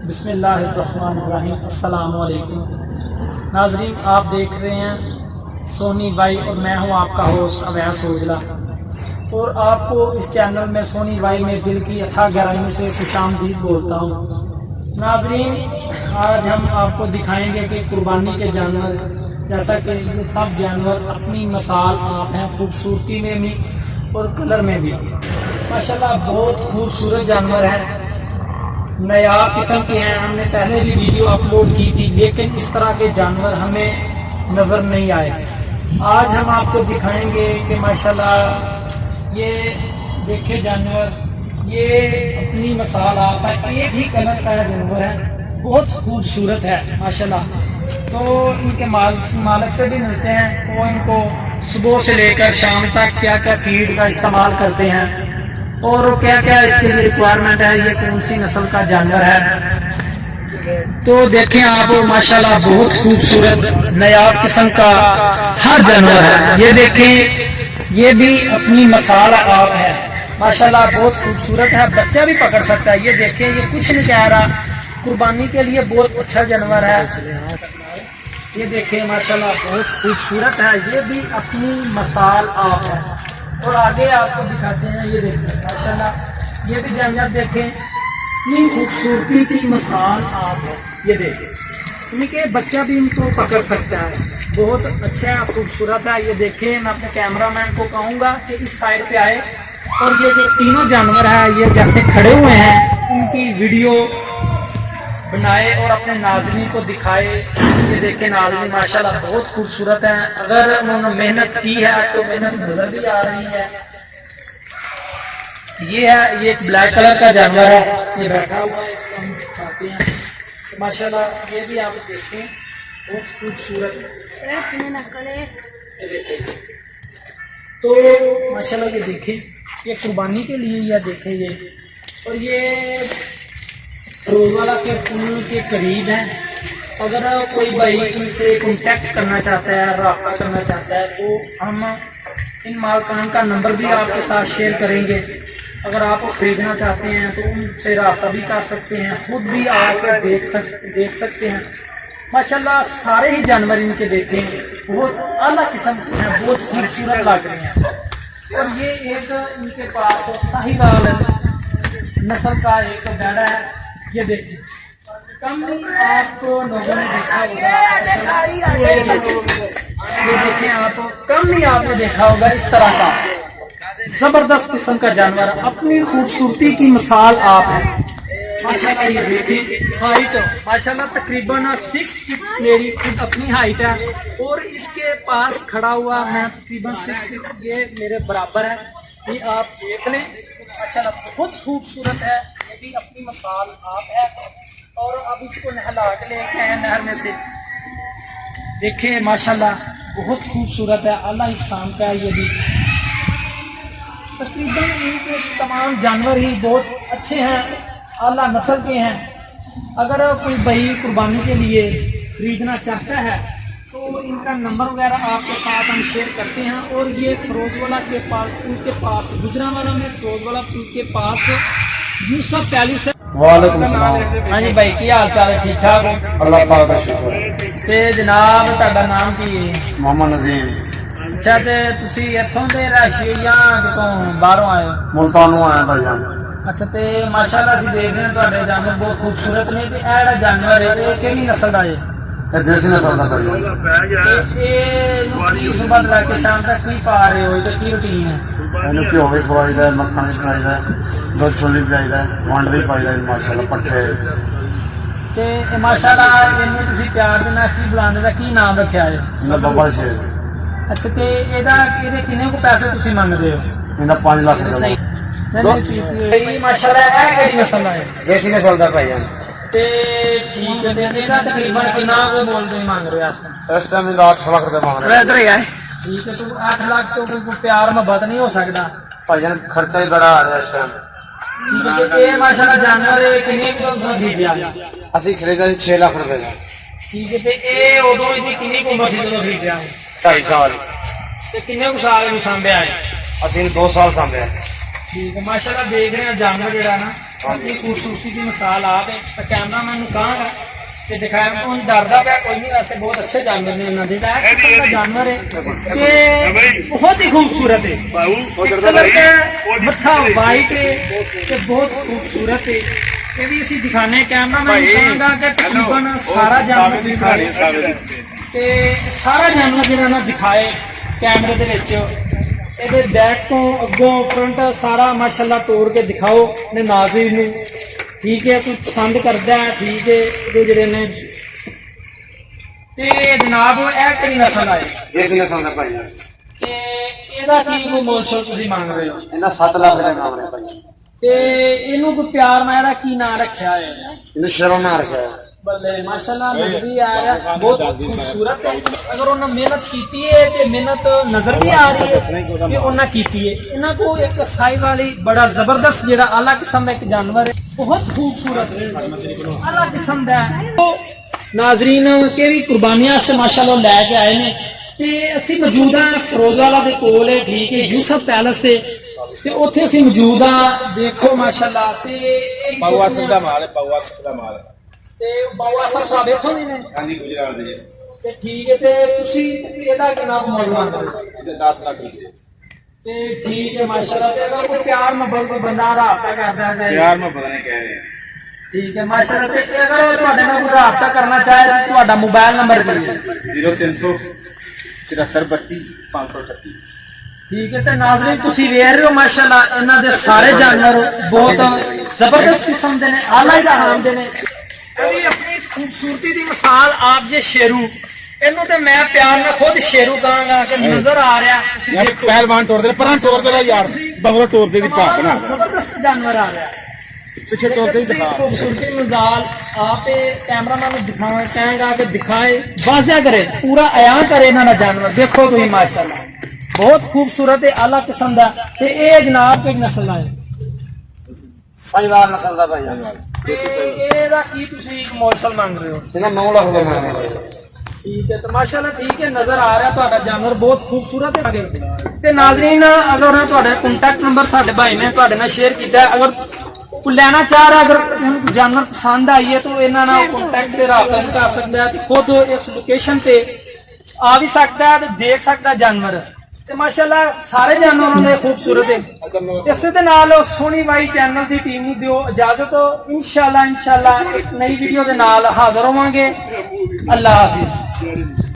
بسم اللہ الرحمن الرحیم۔ السلام علیکم ناظرین، آپ دیکھ رہے ہیں سونی وائی اور میں ہوں آپ کا ہوسٹ اویس اوجلا، اور آپ کو اس چینل میں سونی وائی میں دل کی اتھا گہرائیوں سے خوش آمدید بولتا ہوں۔ ناظرین، آج ہم آپ کو دکھائیں گے کہ قربانی کے جانور، جیسا کہ یہ سب جانور اپنی مثال آپ ہیں، خوبصورتی میں بھی اور کلر میں بھی ماشاءاللہ بہت خوبصورت جانور ہیں، نایاب قسم کے ہیں۔ ہم نے پہلے بھی ویڈیو اپلوڈ کی تھی، لیکن اس طرح کے جانور ہمیں نظر نہیں آئے۔ آج ہم آپ کو دکھائیں گے کہ ماشاءاللہ یہ دیکھے جانور، یہ اپنی مثال آپ ہے، ایک ہی کلر کا جانور ہے، بہت خوبصورت ہے ماشاءاللہ۔ تو ان کے مالک سے بھی ملتے ہیں، وہ ان کو صبح سے لے کر شام تک کیا کیا فیڈ کا استعمال کرتے ہیں اور کیا کیا اس کے لیے ریکوائرمنٹ ہے، یہ کون سی نسل کا جانور ہے۔ تو دیکھیں آپ، ماشاءاللہ بہت خوبصورت نایاب قسم کا ہر جانور ہے۔ یہ دیکھیں، یہ بھی اپنی مثال آپ ہے ماشاءاللہ، بہت خوبصورت ہے، بچہ بھی پکڑ سکتا ہے۔ یہ دیکھیں، یہ کچھ نہیں کہہ رہا، قربانی کے لیے بہت اچھا جانور ہے۔ یہ دیکھیں ماشاءاللہ بہت خوبصورت ہے، یہ بھی اپنی مثال آپ ہے۔ اور آگے آپ کو دکھاتے ہیں، یہ دیکھیں ماشاءاللہ یہ بھی جانور دیکھیں، اتنی خوبصورتی کی مثال آپ ہے۔ یہ دیکھیں، ان کے بچہ بھی ان کو پکڑ سکتا ہے، بہت اچھا خوبصورت ہے۔ یہ دیکھیں، میں اپنے کیمرہ مین کو کہوں گا کہ اس سائڈ پہ آئے، اور یہ جو تینوں جانور ہیں یہ جیسے کھڑے ہوئے ہیں، ان کی ویڈیو بنائے اور اپنے ناظرین کو دکھائے۔ یہ دیکھیں ناظرین، ماشاءاللہ بہت خوبصورت ہیں، اگر انہوں نے محنت کی ہے تو محنت نظر بھی آ رہی ہے۔ یہ ہے، یہ ایک بلیک کلر کا جانور ہے، یہ بیٹھا ہوا ہے، اس کو ہم دکھاتے ہیں ماشاءاللہ۔ یہ بھی آپ دیکھیں، بہت خوبصورت تو ماشاءاللہ یہ دیکھیں، یہ قربانی کے لیے یہ دیکھیں یہ، اور یہ روزوالا کے پل کے قریب ہیں۔ اگر کوئی بھائی ان سے کانٹیکٹ کرنا چاہتا ہے، رابطہ کرنا چاہتا ہے، تو ہم ان مالکان کا نمبر بھی آپ کے ساتھ شیئر کریں گے۔ اگر آپ خریدنا چاہتے ہیں تو ان سے رابطہ بھی کر سکتے ہیں، خود بھی آپ دیکھ سکتے ہیں ماشاءاللہ۔ سارے ہی جانور ان کے دیکھیں، بہت اعلیٰ قسم کے ہیں، بہت خوبصورت لگ رہے ہیں۔ اور یہ ایک ان کے پاس ساہیوال نسل کا ایک بیڑا ہے، یہ دیکھیں، کم آپ کو لوگوں نے دیکھا ہوگا، یہ دیکھیں آپ، کم ہی آپ نے دیکھا ہوگا اس طرح کا زبردست قسم کا جانور، اپنی خوبصورتی کی مثال آپ ہے ماشاءاللہ۔ یہ دیکھیں، ہائٹ ماشاءاللہ تقریباً 6 فٹ میری خود اپنی ہائٹ ہے، اور اس کے پاس کھڑا ہوا میں تقریباً 6 فٹ، یہ میرے برابر ہے۔ یہ آپ دیکھ لیں ماشاءاللہ، بہت خوبصورت ہے، یہ بھی اپنی مثال آپ ہے۔ اور اب اس کو نہلا کے لے کے آئے نہر میں سے، دیکھیں ماشاءاللہ بہت خوبصورت ہے، اللہ احسان کا ہے۔ یہ بھی تقریباً ان کے تمام جانور ہی بہت اچھے ہیں، اعلیٰ نسل کے ہیں۔ اگر کوئی بھائی قربانی کے لیے خریدنا چاہتا ہے تو ان کا نمبر وغیرہ آپ کے ساتھ ہم شیئر کرتے ہیں۔ اور یہ فروزوالا کے پاس، پل کے پاس، گجرانوالہ میں فروزوالا پل کے پاس یوسف پیلی سے۔ وعلیکم السلام۔ ہاں جی بھائی، کی حال چال ہے؟ ٹھیک ٹھاک ہو؟ اللہ پاک کا شکر ہے۔ تے جناب تہاڈا نام کی ہے؟ محمد ندیم۔ اچھا، تے تسی اتھوں دے رہائشی یا کتوں باہروں آئے ہو؟ ملتانوں آیا بھائی جان۔ اچھا، تے ماشاءاللہ اسی دیکھ رہے ہیں تہاڈے جانور بہت خوبصورت نے، تے اے جڑا جانور ہے یہ کیڑی نسل دا ہے؟ یہ دیسی نسل کا بھائی جان۔ تے اے صبح لے کے شام تک کی پا رہے ہو تے کی روٹین ہے؟ اینو گھیو بھی کھوائی دا، مکھن بھی کھوائی دا، دودھ چھولی بھی پائی دا، ونڈ بھی پائی دا ماشاءاللہ، پٹھے۔ تے ماشاءاللہ اینو تسی پیار دے نال کی بلاندے دا کی نام رکھیا ہے؟ انہاں بابا شیر۔ اچھا، تے ایدے کنے کو پیسے تسی منگدے ہو؟ انہاں 5 لاکھ روپے۔ صحیح ماشاءاللہ، اے کیڑی نسل دا ہے؟ دیسی نسل دا بھائی جان۔ تے ٹھیک ہے، تے ایدا تقریباً کنا کو مول دے مانگ رہے ہو اس ٹائم؟ اس ٹائم 8 لاکھ روپے مانگ رہے ہیں۔ ادھر ہی آئے۔ ٹھیک ہے، تو 8 لاکھ تو کوئی پیار محبت نہیں ہو سکتا بھائی جان، خرچہ ہی بڑا آ رہا ہے اس ٹائم۔ ٹھیک ہے، یہ ماشاءاللہ جانور کنے کو خریدیا؟ اسی خریدا 6 لاکھ روپے کا۔ ٹھیک ہے، تے اے ادوں دی کنے کو عمر سی جدوں خریدیا؟ 2.5 سال۔ تے کنے کو سال نوں سانبھیا ہے؟ اسی 2 سال سامنے۔ ٹھیک ہے ماشاءاللہ، دیکھ رہے ہیں جانور جڑا نا अपनी खूबसूरती की मिसाल आप है तो कैमरामैन ਨੂੰ ਕਹਾਂਗਾ ਤੇ ਦਿਖਾਇਆ ਕੋਈ ਡਰਦਾ ਪਿਆ ਕੋਈ ਨਹੀਂ ਵੈਸੇ ਬਹੁਤ ਅੱਛੇ ਜਾਨਵਰ ਨੇ ਇਹਨਾਂ ਦੇ ਦਾ ਜਾਨਵਰ ਹੈ ਤੇ ਬਹੁਤ ਹੀ ਖੂਬਸੂਰਤ ਹੈ ਮੱਥਾ ਵਾਈਟ ਹੈ ਤੇ ਬਹੁਤ ਖੂਬਸੂਰਤ ਹੈ ਇਹ ਵੀ ਅਸੀਂ ਦਿਖਾਣੇ ਕੈਮਰਾਮੈਨ ਨੂੰ ਕਹਾਂਗਾ ਕਿ ਤਕਰੀਬਨ ਸਾਰਾ ਜਾਨਵਰ ਦਿਖਾਏ ਤੇ ਸਾਰਾ ਜਾਨਵਰ ਜਿਹੜਾ ਨਾ ਦਿਖਾਏ ਕੈਮਰੇ ਦੇ ਵਿੱਚ ਇਹਦੇ ਬੈਕ ਤੋਂ ਅੱਗੋਂ ਫਰੰਟ ਸਾਰਾ ਮਾਸ਼ਾਅੱਲਾ ਤੋੜ ਕੇ ਦਿਖਾਓ ਨੇ ਨਾਜ਼ਰੀਨ ਨੂੰ ਠੀਕ ਹੈ ਕੋਈ ਪਸੰਦ ਕਰਦਾ ਹੈ ਠੀਕ ਹੈ ਇਹਦੇ ਜਿਹੜੇ ਨੇ ਤੇ ਜਨਾਬ ਇਹ ਕਿਹੜੀ ਨਸਲ ਆਏ ਇਸ ਨਸਲ ਦਾ ਭਾਈ ਤੇ ਇਹਦਾ ਕੀ ਕੋਈ ਮੁੱਲ ਤੁਸੀਂ ਮੰਗ ਰਹੇ ਹੋ ਇਹਨਾਂ 7 ਲੱਖ ਦਾ ਨਾਮ ਹੈ ਭਾਈ ਤੇ ਇਹਨੂੰ ਕੋਈ ਪਿਆਰ ਨਾਲ ਇਹਦਾ ਕੀ ਨਾਂ ਰੱਖਿਆ ਹੈ ਇਹਨੂੰ ਸ਼ਰਮ ਨਾ ਰੱਖਿਆ ਬੱਲੇ ਮਾਸ਼ਾਅੱਲਾ ਨਜ਼ਰੀ ਆ ਰਿਹਾ ਬਹੁਤ ਖੂਬਸੂਰਤ ਹੈ ਅਗਰ ਉਹਨਾਂ ਮਿਹਨਤ ਕੀਤੀ ਹੈ ਤੇ ਮਿਹਨਤ ਨਜ਼ਰ ਵੀ ਆ ਰਹੀ ਹੈ ਕਿ ਉਹਨਾਂ ਕੀਤੀ ਹੈ ਇਹਨਾਂ ਕੋ ਇੱਕ ਸਾਈ ਵਾਲੀ ਬੜਾ ਜ਼ਬਰਦਸਤ ਜਿਹੜਾ ਆਲਾ ਕਿਸਮ ਦਾ ਇੱਕ ਜਾਨਵਰ ਹੈ ਬਹੁਤ ਖੂਬਸੂਰਤ ਆਲਾ ਕਿਸਮ ਦਾ ਨਾਜ਼ਰੀਨ ਕੇ ਵੀ ਕੁਰਬਾਨੀਆਂ ਸੇ ਮਾਸ਼ਾਅੱਲਾ ਲੈ ਕੇ ਆਏ ਨੇ ਤੇ ਅਸੀਂ ਮੌਜੂਦ ਹਾਂ ਫਿਰੋਜ਼ਵਾਲਾ ਦੇ ਕੋਲ ਹੈ ਠੀਕ ਹੈ ਯੂਸਫ ਪੈਲਸ ਤੇ ਉੱਥੇ ਅਸੀਂ ਮੌਜੂਦ ਹਾਂ ਦੇਖੋ ਮਾਸ਼ਾਅੱਲਾ ਤੇ ਪਾਉਆ ਸਿੰਘ ਦਾ ਮਾਲ ਹੈ ਪਾਉਆ ਸਿੰਘ ਦਾ ਮਾਲ ਤੇ ਬਾਵਾ ਸਾਹਿਬ ਇੱਥੋਂ ਦੇ ਨੇ ਹਾਂਜੀ ਗੁਜਰਾਤ ਦੇ ਤੇ ਠੀਕ ਹੈ ਤੇ ਤੁਸੀਂ ਇਹਦਾ ਕਿੰਨਾ ਮੁੱਲ ਮੰਗਦੇ ਹੋ ਇਹਦੇ 10 ਲੱਖ ਰੁਪਏ ਤੇ ਠੀਕ ਹੈ ਮਾਸ਼ਾਅੱਲਾ ਤੇ ਅਗਰ ਕੋਈ ਪਿਆਰ ਮੁਹੱਬਤ ਕੋਈ ਬੰਦਾ ਰਾਬਤਾ ਕਰਦਾ ਹੈ ਯਾਰ ਮੈਂ ਪਤਾ ਨਹੀਂ ਕਹਿ ਰਿਹਾ ਠੀਕ ਹੈ ਮਾਸ਼ਾਅੱਲਾ ਤੇ ਅਗਰ ਤੁਹਾਡੇ ਨਾਲ ਕੋਈ ਰਾਬਤਾ ਕਰਨਾ ਚਾਹੇ ਤਾਂ ਤੁਹਾਡਾ ਮੋਬਾਈਲ ਨੰਬਰ ਕੀ ਹੈ 0300 7432 538 ਠੀਕ ਹੈ ਤੇ ਨਾਜ਼ਰੀਨ ਤੁਸੀਂ ਵੇਖ ਰਹੇ ਹੋ ਮਾਸ਼ਾਅੱਲਾ ਇਹਨਾਂ ਦੇ ਸਾਰੇ ਜਾਨਵਰ ਬਹੁਤ ਜ਼ਬਰਦਸਤ ਕਿਸਮ ਦੇ ਨੇ ਆਲਾ ਕਿਸਮ ਦੇ ਨੇ ਇਹ ਆਪਣੀ ਖੂਬਸੂਰਤੀ ਦੀ ਮਿਸਾਲ ਆਪ ਜੇ ਸ਼ੇਰੂ ਇਹਨੂੰ ਤੇ ਮੈਂ ਪਿਆਰ ਨਾਲ ਖੁਦ ਸ਼ੇਰੂ ਕਹਾਂਗਾ ਕਿ ਨਜ਼ਰ ਆ ਰਿਹਾ ਯਾਰ ਪਹਿਲਵਾਨ ਤੋੜਦੇ ਪਰਾਂ ਤੋੜਦੇ ਦਾ ਯਾਰ ਬਗੜਾ ਤੋੜਦੇ ਦੀ ਭਾਗ ਬਣਾ ਜ਼ਬਰਦਸਤ ਜਾਨਵਰ ਆ ਰਿਹਾ ਪਿੱਛੇ ਤੋੜਦੇ ਹੀ ਦਿਖਾ खूबसूरती मिसाल आप कैमरामैन को दिखाए कहेगा कि दिखाए वाज़िया करे पूरा अयां करे ना जानवर देखो तो माशाल्लाह बहुत खूबसूरत है आला किस्म दा ते ए जनाब की नस्ल है ਸਾਈਵਾਲ ਨਸਲ ਦਾ ਭਾਈ ਤੇ ਇਹਦਾ ਕੀ ਤੁਸੀਂ ਮੌਸਲ ਮੰਗ ਰਹੇ ਹੋ ਇਹਨਾਂ 9 ਲੱਖ ਦਾ ਨਾਮ ਹੈ ਠੀਕ ਹੈ ਤੇ ਮਾਸ਼ਾਅੱਲਾ ਠੀਕ ਹੈ ਨਜ਼ਰ ਆ ਰਿਹਾ ਤੁਹਾਡਾ ਜਾਨਵਰ ਬਹੁਤ ਖੂਬਸੂਰਤ ਹੈ ਤੇ ਨਾਜ਼ਰੀਨ ਅਗਰ ਤੁਹਾਡਾ ਕੰਟੈਕਟ ਨੰਬਰ ਸਾਡੇ ਭਾਈ ਨੇ ਤੁਹਾਡੇ ਨਾਲ ਸ਼ੇਅਰ ਕੀਤਾ ਹੈ ਅਗਰ ਕੋਈ ਲੈਣਾ ਚਾਹ ਰਿਹਾ ਅਗਰ ਜਾਨਵਰ ਪਸੰਦ ਆਈ ਹੈ ਤਾਂ ਇਹਨਾਂ ਨਾਲ ਕੰਟੈਕਟ ਤੇ ਰਾਬਤਾ ਵੀ ਕਰ ਸਕਦਾ ਹੈ ਤੇ ਖੁਦ ਇਸ ਲੋਕੇਸ਼ਨ ਤੇ ਆ ਵੀ ਸਕਦਾ ਹੈ ਤੇ ਦੇਖ ਸਕਦਾ ਜਾਨਵਰ ਤੇ ਮਾਸ਼ਾਅੱਲਾ ਸਾਰੇ ਜਾਨਵਰਾਂ ਦੇ ਖੂਬਸੂਰਤ ਹੈ ਇਸੇ ਦੇ ਨਾਲ ਸੋਹਣੀ ਬਾਈ ਚੈਨਲ ਦੀ ਟੀਮ ਨੂੰ ਦਿਓ ਇਜਾਜ਼ਤ ਇਨਸ਼ਾਅੱਲਾ ਇੱਕ ਨਈ ਵੀਡੀਓ ਦੇ ਨਾਲ ਹਾਜ਼ਰ ਹੋਵਾਂਗੇ ਅੱਲਾਹ ਹਾਫਿਜ਼